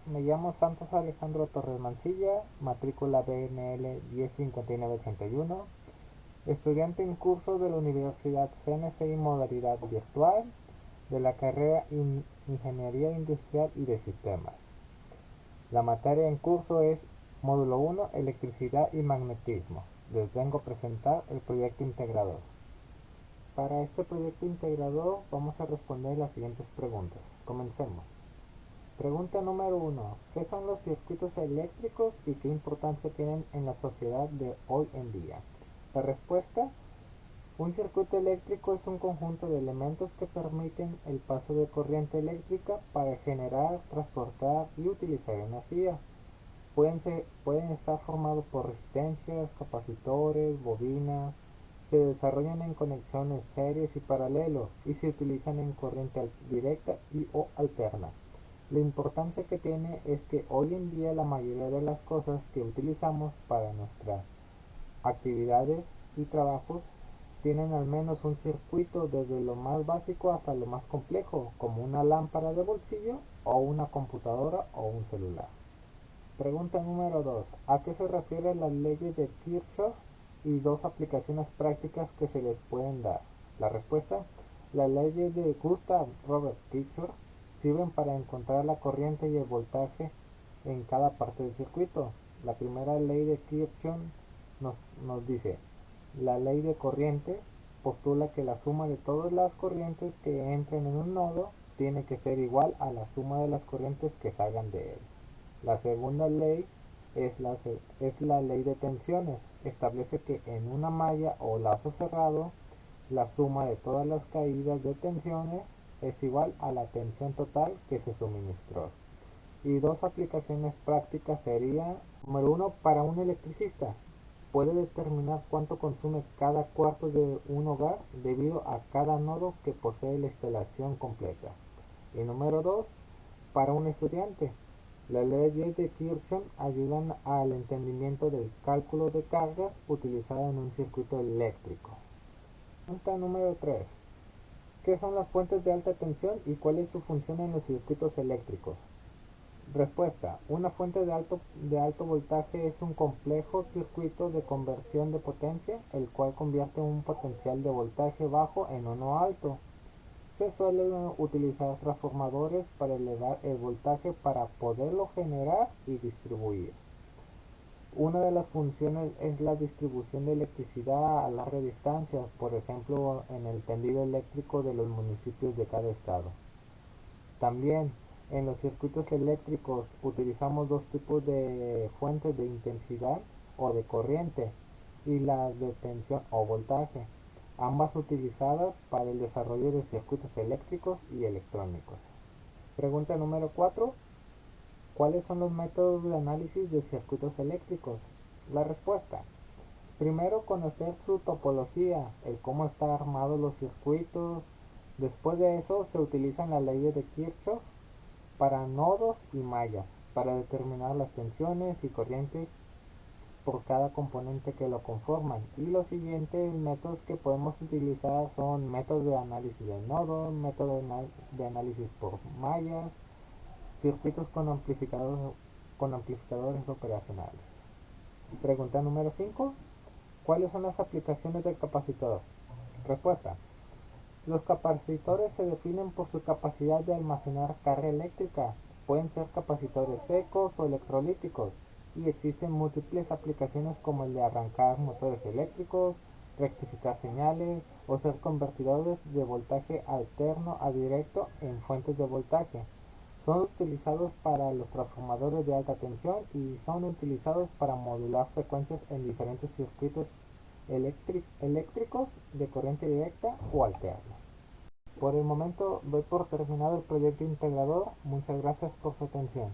me llamo Santos Alejandro Torres Mancilla, matrícula BNL 105981, estudiante en curso de la Universidad CNCI modalidad virtual de la carrera Ingeniería Industrial y de Sistemas. La materia en curso es Módulo 1, Electricidad y Magnetismo. Les vengo a presentar el proyecto integrador. Para este proyecto integrador vamos a responder las siguientes preguntas. Comencemos. Pregunta número 1. ¿Qué son los circuitos eléctricos y qué importancia tienen en la sociedad de hoy en día? La respuesta: un circuito eléctrico es un conjunto de elementos que permiten el paso de corriente eléctrica para generar, transportar y utilizar energía. Pueden estar formados por resistencias, capacitores, bobinas. Se desarrollan en conexiones series y paralelo y se utilizan en corriente directa y o alterna. La importancia que tiene es que hoy en día la mayoría de las cosas que utilizamos para nuestras actividades y trabajos tienen al menos un circuito, desde lo más básico hasta lo más complejo, como una lámpara de bolsillo o una computadora o un celular. Pregunta número 2. ¿A qué se refieren las leyes de Kirchhoff y dos aplicaciones prácticas que se les pueden dar? La respuesta: las leyes de Gustav Robert Kirchhoff sirven para encontrar la corriente y el voltaje en cada parte del circuito. La primera ley de Kirchhoff nos dice: la ley de corrientes postula que la suma de todas las corrientes que entren en un nodo tiene que ser igual a la suma de las corrientes que salgan de él. La segunda ley es la ley de tensiones. Establece que en una malla o lazo cerrado, la suma de todas las caídas de tensiones es igual a la tensión total que se suministró. Y dos aplicaciones prácticas serían: número 1, para un electricista. Puede determinar cuánto consume cada cuarto de un hogar debido a cada nodo que posee la instalación completa. Y número 2, para un estudiante. Las leyes de Kirchhoff ayudan al entendimiento del cálculo de cargas utilizada en un circuito eléctrico. Pregunta número 3. ¿Qué son las fuentes de alta tensión y cuál es su función en los circuitos eléctricos? Respuesta: una fuente de alto voltaje es un complejo circuito de conversión de potencia, el cual convierte un potencial de voltaje bajo en uno alto. Se suelen utilizar transformadores para elevar el voltaje para poderlo generar y distribuir. Una de las funciones es la distribución de electricidad a larga distancia, por ejemplo en el tendido eléctrico de los municipios de cada estado. También en los circuitos eléctricos utilizamos dos tipos de fuentes de intensidad o de corriente y las de tensión o voltaje, ambas utilizadas para el desarrollo de circuitos eléctricos y electrónicos. Pregunta número 4. ¿Cuáles son los métodos de análisis de circuitos eléctricos? La respuesta: primero, conocer su topología, el cómo están armados los circuitos. Después de eso se utilizan las leyes de Kirchhoff para nodos y mallas, para determinar las tensiones y corrientes por cada componente que lo conforman. Y los siguientes métodos que podemos utilizar son métodos de análisis de nodos, métodos de análisis por mallas, circuitos con amplificadores operacionales. Pregunta número 5. ¿Cuáles son las aplicaciones del capacitor? Respuesta: los capacitores se definen por su capacidad de almacenar carga eléctrica. Pueden ser capacitores secos o electrolíticos, y existen múltiples aplicaciones como el de arrancar motores eléctricos, rectificar señales o ser convertidores de voltaje alterno a directo en fuentes de voltaje. Son utilizados para los transformadores de alta tensión y son utilizados para modular frecuencias en diferentes circuitos eléctricos de corriente directa o alterna. Por el momento doy por terminado el proyecto integrador. Muchas gracias por su atención.